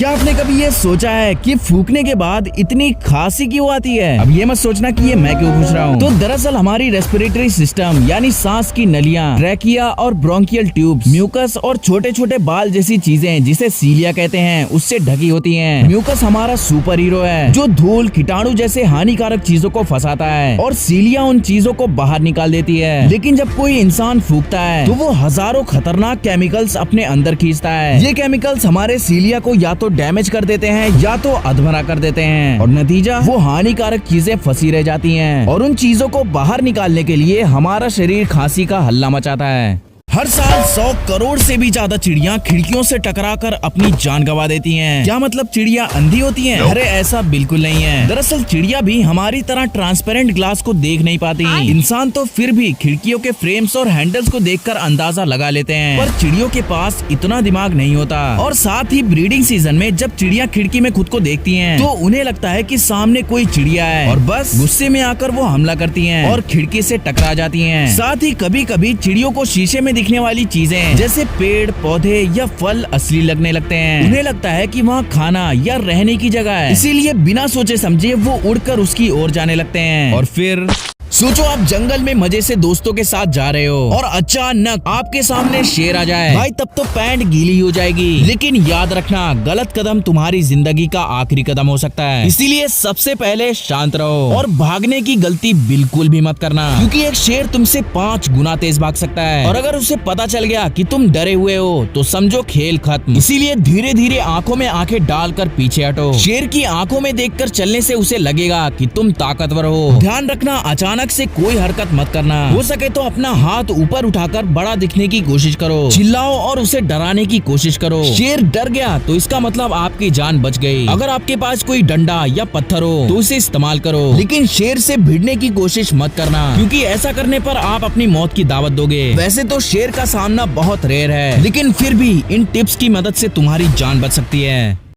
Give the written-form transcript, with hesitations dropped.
क्या आपने कभी ये सोचा है कि फूकने के बाद इतनी खांसी क्यों आती है? अब ये मत सोचना कि ये मैं क्यों पूछ रहा हूँ। तो दरअसल हमारी रेस्पिरेटरी सिस्टम यानी सांस की नलियाँ, ट्रैकिया और ब्रोंकियल ट्यूब्स, म्यूकस और छोटे छोटे बाल जैसी चीजें जिसे सीलिया कहते हैं उससे ढकी होती हैं। म्यूकस हमारा सुपर हीरो है जो धूल, कीटाणु जैसे हानिकारक चीजों को फंसाता है और सीलिया उन चीजों को बाहर निकाल देती है। लेकिन जब कोई इंसान फूकता है तो वो हजारों खतरनाक केमिकल्स अपने अंदर खींचता है। ये केमिकल्स हमारे सीलिया को या तो डैमेज कर देते हैं या तो अधमरा कर देते हैं और नतीजा वो हानिकारक चीजें फंसी रह जाती हैं और उन चीजों को बाहर निकालने के लिए हमारा शरीर खांसी का हल्ला मचाता है। हर साल 100 करोड़ से भी ज्यादा चिड़िया खिड़कियों से टकराकर अपनी जान गंवा देती हैं। क्या मतलब चिड़िया अंधी होती हैं? अरे ऐसा बिल्कुल नहीं है। दरअसल चिड़िया भी हमारी तरह ट्रांसपेरेंट ग्लास को देख नहीं पाती। इंसान तो फिर भी खिड़कियों के फ्रेम्स और हैंडल्स को देखकर अंदाजा लगा लेते हैं, पर चिड़ियों के पास इतना दिमाग नहीं होता। और साथ ही ब्रीडिंग सीजन में जब चिड़िया खिड़की में खुद को देखती है तो उन्हें लगता है कि सामने कोई चिड़िया है और बस गुस्से में आकर वो हमला करती है और खिड़की से टकरा जाती है। साथ ही कभी कभी चिड़ियों को शीशे में दिखने वाली चीजें जैसे पेड़, पौधे या फल असली लगने लगते हैं। उन्हें लगता है कि वहाँ खाना या रहने की जगह है, इसीलिए बिना सोचे समझे वो उड़कर उसकी ओर जाने लगते हैं। और फिर सोचो आप जंगल में मजे से दोस्तों के साथ जा रहे हो और अचानक आपके सामने शेर आ जाए, भाई तब तो पैंट गीली हो जाएगी। लेकिन याद रखना, गलत कदम तुम्हारी जिंदगी का आखिरी कदम हो सकता है, इसीलिए सबसे पहले शांत रहो और भागने की गलती बिल्कुल भी मत करना, क्योंकि एक शेर तुमसे 5 गुना तेज भाग सकता है और अगर उसे पता चल गया कि तुम डरे हुए हो तो समझो खेल खत्म। इसीलिए धीरे धीरे आंखों में आंखें डालकर पीछे हटो। शेर की आंखों में देखकर चलने से उसे लगेगा कि तुम ताकतवर हो। ध्यान रखना, अचानक से कोई हरकत मत करना। हो सके तो अपना हाथ ऊपर उठाकर बड़ा दिखने की कोशिश करो, चिल्लाओ और उसे डराने की कोशिश करो। शेर डर गया तो इसका मतलब आपकी जान बच गई। अगर आपके पास कोई डंडा या पत्थर हो तो उसे इस्तेमाल करो, लेकिन शेर से भिड़ने की कोशिश मत करना, क्योंकि ऐसा करने पर आप अपनी मौत की दावत दोगे। वैसे तो शेर का सामना बहुत रेयर है, लेकिन फिर भी इन टिप्स की मदद से तुम्हारी जान बच सकती है।